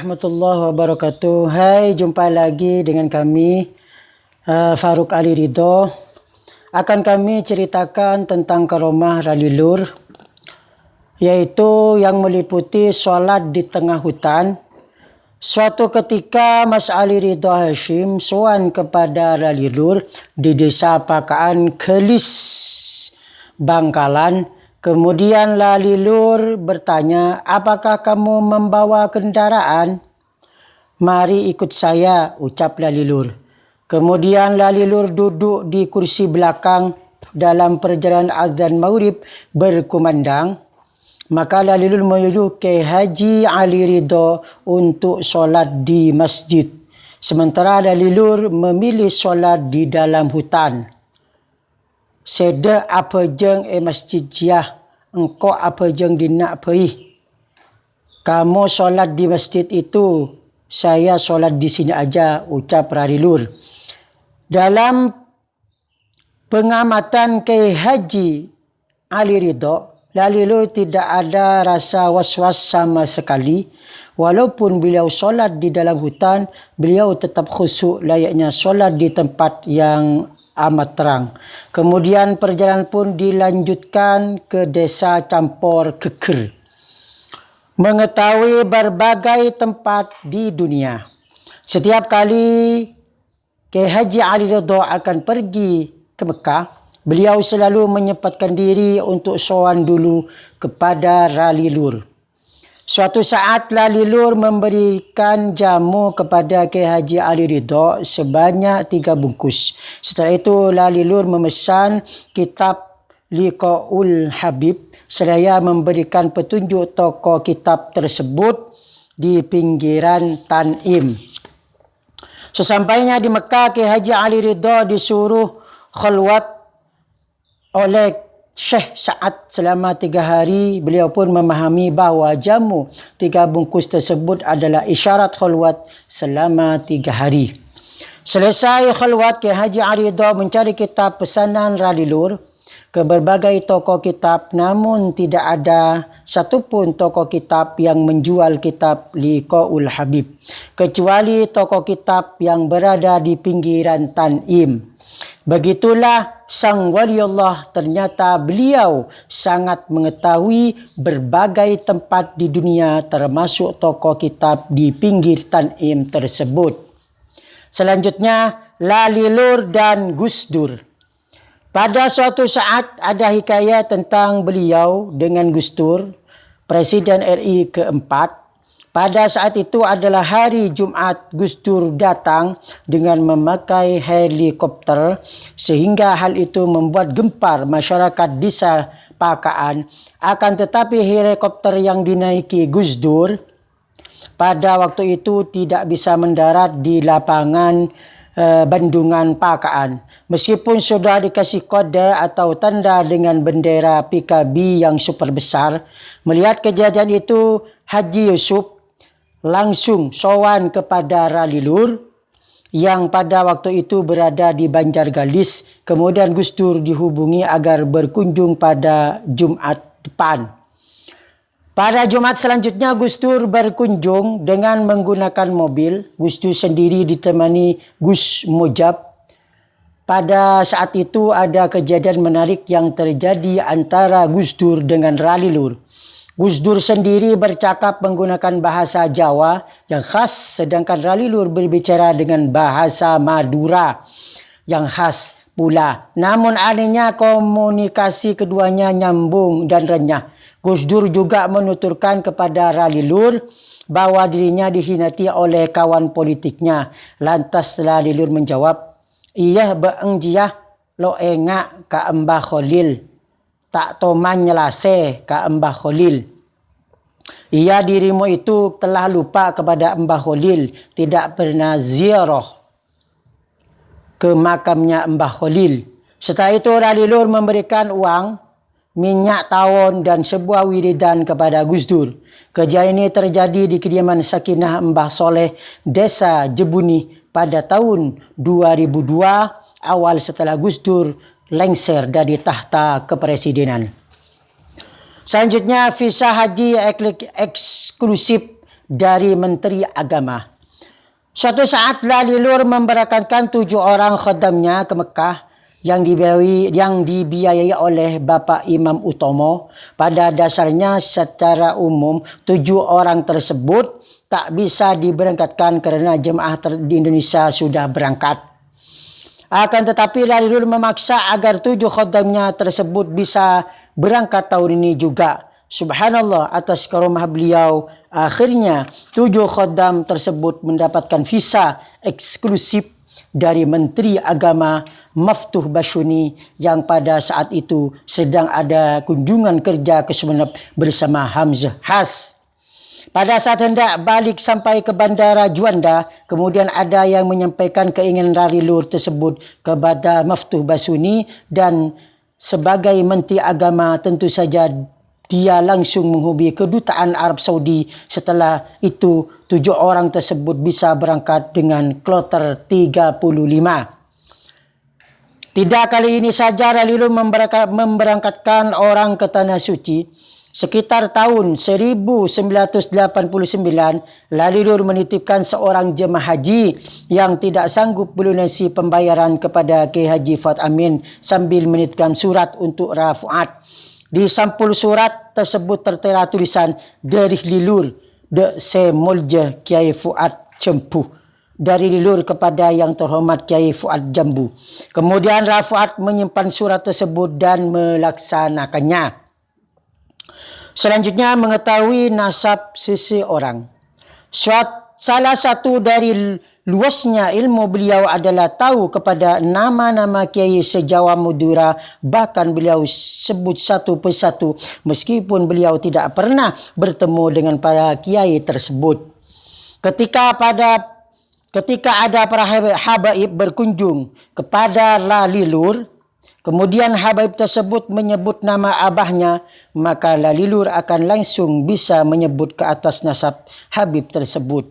warahmatullahi wabarakatuh. Hai, jumpa lagi dengan kami Farouk Ali Ridho. Akan kami ceritakan tentang karomah Ralilur, yaitu yang meliputi sholat di tengah hutan. Suatu ketika Mas Ali Ridho Hashim sowan kepada Ralilur di desa Pakaan Kelis, Bangkalan. Kemudian Ralilur bertanya, apakah kamu membawa kendaraan? Mari ikut saya, ucap Ralilur. Kemudian Ralilur duduk di kursi belakang dalam perjalanan azan maghrib berkumandang. Maka Ralilur menyuruh Kiai Haji Ali Ridho untuk solat di masjid. Sementara Ralilur memilih solat di dalam hutan. Seda apa jeng masjid jiah, engkau apa jeng dinak perih. Kamu solat di masjid itu, saya solat di sini aja, ucap Ralilur. Dalam pengamatan Kiai Haji Ali Ridho, Ralilur tidak ada rasa was-was sama sekali. Walaupun beliau solat di dalam hutan, beliau tetap khusyuk layaknya solat di tempat yang amat terang. Kemudian perjalanan pun dilanjutkan ke desa Campor Keker, mengetahui berbagai tempat di dunia. Setiap kali Kiai Haji Ali Ridho akan pergi ke Mekah, beliau selalu menyempatkan diri untuk sowan dulu kepada Ralilur. Suatu saat Ralilur memberikan jamu kepada Kiai Haji Ali Ridho sebanyak 3 bungkus. Setelah itu Ralilur memesan kitab Liqaul Habib seraya memberikan petunjuk toko kitab tersebut di pinggiran Tanim. Sesampainya di Mekah, Kiai Haji Ali Ridho disuruh khalwat oleh Syekh Sa'ad selama 3 hari. Beliau pun memahami bahawa jamu 3 bungkus tersebut adalah isyarat khalwat selama 3 hari. Selesai khalwat, Kiai Haji Ali Ridho mencari kitab pesanan Ralilur ke berbagai toko kitab, namun tidak ada satupun toko kitab yang menjual kitab Liqaul Habib, kecuali toko kitab yang berada di pinggiran Tanim. Begitulah sang waliullah, ternyata beliau sangat mengetahui berbagai tempat di dunia termasuk toko kitab di pinggir Tanim tersebut. Selanjutnya, Ralilur dan Gus Dur. Pada suatu saat ada hikayat tentang beliau dengan Gus Dur, Presiden RI keempat. Pada saat itu adalah hari Jumat. Gus Dur datang dengan memakai helikopter sehingga hal itu membuat gempar masyarakat desa Pakaan. Akan tetapi helikopter yang dinaiki Gus Dur pada waktu itu tidak bisa mendarat di lapangan Bendungan Pakaan. Meskipun sudah dikasih kode atau tanda dengan bendera PKB yang super besar, melihat kejadian itu Haji Yusuf langsung sowan kepada Ralilur yang pada waktu itu berada di Banjargalis. Kemudian Gus Dur dihubungi agar berkunjung pada Jumat depan. Pada Jumat selanjutnya Gus Dur berkunjung dengan menggunakan mobil. Gus Dur sendiri ditemani Gus Mujab. Pada saat itu ada kejadian menarik yang terjadi antara Gus Dur dengan Ralilur. Gus Dur sendiri bercakap menggunakan bahasa Jawa yang khas, sedangkan Ralilur berbicara dengan bahasa Madura yang khas pula. Namun anehnya komunikasi keduanya nyambung dan renyah. Gus Dur juga menuturkan kepada Ralilur bahwa dirinya dihinati oleh kawan politiknya. Lantas Ralilur menjawab, iya beeng jiah lo engak ka Mbah Khalil, tak toman nyelase ka Mbah Khalil. Iya, dirimu itu telah lupa kepada Mbah Khalil, tidak pernah ziarah ke makamnya Mbah Khalil. Setelah itu Ralilur memberikan uang, minyak tawon dan sebuah wiridan kepada Gus Dur. Kejadian ini terjadi di kediaman Sakinah Mbah Soleh, Desa Jebuni pada tahun 2002, awal setelah Gus Dur lengser dari tahta kepresidenan. Selanjutnya, visa haji eksklusif dari Menteri Agama. Suatu saat Lalilur memberangkatkan 7 orang khadamnya ke Mekah yang dibiayai oleh Bapa Imam Utomo. Pada dasarnya secara umum 7 orang tersebut tak bisa diberangkatkan kerana jemaah di Indonesia sudah berangkat. Akan tetapi Lalilur memaksa agar 7 khadamnya tersebut bisa berangkat tahun ini juga. Subhanallah, atas karamah beliau, akhirnya 7 khaddam tersebut mendapatkan visa eksklusif dari Menteri Agama Maftuh Bashuni yang pada saat itu sedang ada kunjungan kerja ke Sumeneb bersama Hamzah Has. Pada saat hendak balik sampai ke Bandara Juanda, kemudian ada yang menyampaikan keinginan Lalilur tersebut kepada Maftuh Bashuni, dan sebagai Menteri Agama tentu saja dia langsung menghubungi kedutaan Arab Saudi. Setelah itu 7 orang tersebut bisa berangkat dengan kloter 35. Tidak kali ini saja Lalilur memberangkatkan orang ke Tanah Suci. Sekitar tahun 1989, Lalilur menitipkan seorang jemaah haji yang tidak sanggup melunasi pembayaran kepada Kiai Haji Fuad Amin sambil menitipkan surat untuk Rafuat. Di sampul surat tersebut tertera tulisan dari Lilur de Semolje Kiai Fuad Cempuh, dari Lilur kepada yang terhormat Kiai Fuad Jambu. Kemudian Rafuat menyimpan surat tersebut dan melaksanakannya. Selanjutnya, mengetahui nasab seseorang. Salah satu dari luasnya ilmu beliau adalah tahu kepada nama-nama kiai se-Jawa Madura, bahkan beliau sebut satu persatu meskipun beliau tidak pernah bertemu dengan para kiai tersebut. Ketika ada para habaib berkunjung kepada Lalilur, kemudian habaib tersebut menyebut nama abahnya, maka Lalilur akan langsung bisa menyebut ke atas nasab habib tersebut.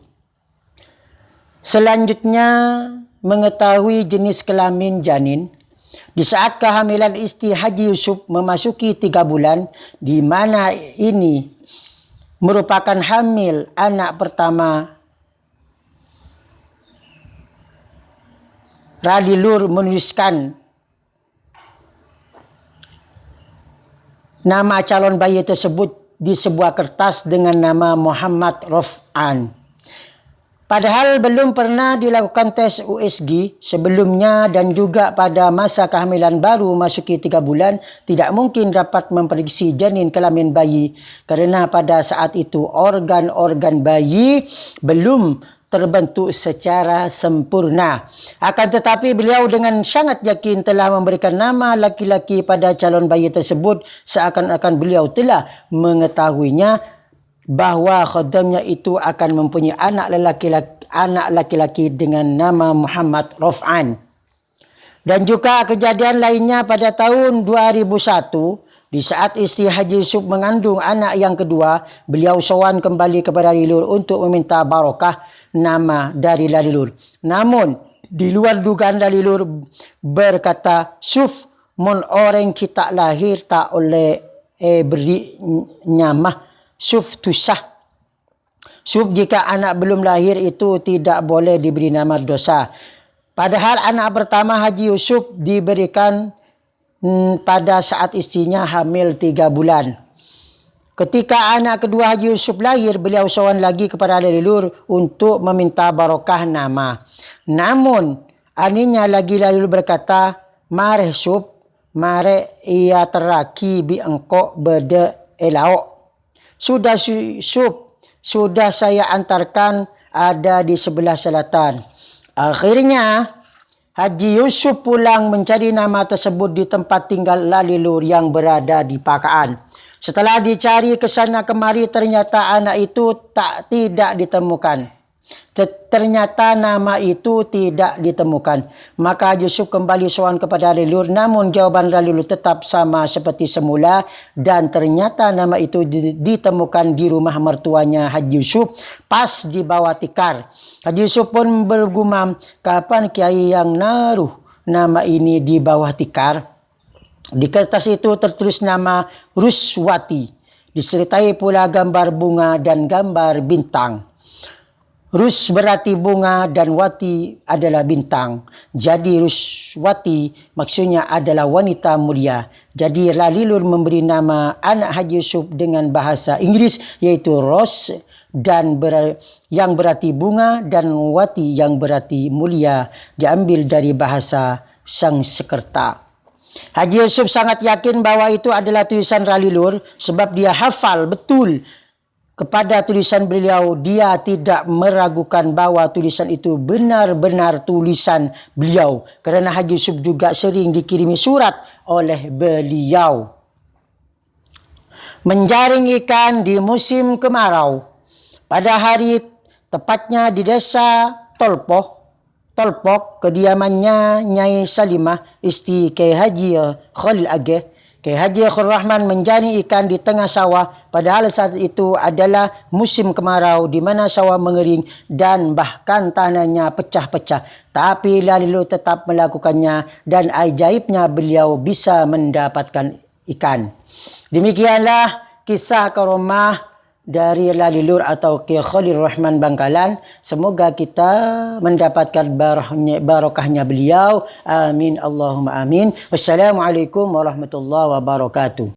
Selanjutnya, mengetahui jenis kelamin janin. Di saat kehamilan istri Haji Yusuf memasuki 3 bulan, di mana ini merupakan hamil anak pertama, Lalilur menuliskan nama calon bayi tersebut di sebuah kertas dengan nama Muhammad Rof'an. Padahal belum pernah dilakukan tes USG sebelumnya dan juga pada masa kehamilan baru masuki 3 bulan tidak mungkin dapat memprediksi janin kelamin bayi kerana pada saat itu organ-organ bayi belum terbentuk secara sempurna. Akan tetapi beliau dengan sangat yakin telah memberikan nama laki-laki pada calon bayi tersebut seakan-akan beliau telah mengetahuinya bahawa khadamnya itu akan mempunyai anak laki-laki dengan nama Muhammad Rof'an. Dan juga kejadian lainnya pada tahun 2001, di saat istri Haji Yusuf mengandung anak yang kedua, beliau sowan kembali kepada Lalilur untuk meminta barokah nama dari Lalilur. Namun, di luar dugaan Lalilur berkata, "Suf, mun orang kita lahir tak oleh beri nyamah. Suf tusah. Suf jika anak belum lahir itu tidak boleh diberi nama dosa." Padahal anak pertama Haji Yusuf diberikan pada saat istrinya hamil 3 bulan. Ketika anak kedua Haji Yusuf lahir, beliau sowan lagi kepada Lalilur untuk meminta barokah nama. Namun, aninya lagi Lalilur berkata, "Mare Suf, mare ia teraki bi engkau berde elao. Sudah Suf, sudah saya antarkan, ada di sebelah selatan." Akhirnya, Haji Yusuf pulang mencari nama tersebut di tempat tinggal Lalilur yang berada di Pakaan. Setelah dicari ke sana kemari, ternyata anak itu tidak ditemukan. Ternyata nama itu tidak ditemukan. Maka Yusuf kembali sowan kepada Lalilur, namun jawaban Lalilur tetap sama seperti semula dan ternyata nama itu ditemukan di rumah mertuanya Haji Yusuf pas di bawah tikar. Haji Yusuf pun bergumam, kapan kiai yang naruh nama ini di bawah tikar? Di kertas itu tertulis nama Ruswati. Disertai pula gambar bunga dan gambar bintang. Rus berarti bunga dan wati adalah bintang. Jadi Ruswati maksudnya adalah wanita mulia. Jadi Lalilur memberi nama anak Haji Yusuf dengan bahasa Inggris iaitu Rose dan yang berarti bunga dan wati yang berarti mulia diambil dari bahasa Sanskerta. Haji Yusuf sangat yakin bahwa itu adalah tulisan Lalilur sebab dia hafal betul kepada tulisan beliau. Dia tidak meragukan bahwa tulisan itu benar-benar tulisan beliau. Kerana Haji Yusuf juga sering dikirimi surat oleh beliau. Menjaring ikan di musim kemarau. Pada hari tepatnya di desa Tolpok, kediamannya Nyai Salimah, isteri Kiai Haji Khalil Ageh. Kiai Haji Khalil Rahman menjaring ikan di tengah sawah, padahal saat itu adalah musim kemarau di mana sawah mengering dan bahkan tanahnya pecah-pecah. Tapi Lalilur tetap melakukannya dan ajaibnya beliau bisa mendapatkan ikan. Demikianlah kisah karomah dari Lalilur atau Kiai Khalil Rahman Bangkalan. Semoga kita mendapatkan barokahnya beliau. Amin Allahumma amin. Wassalamualaikum warahmatullahi wabarakatuh.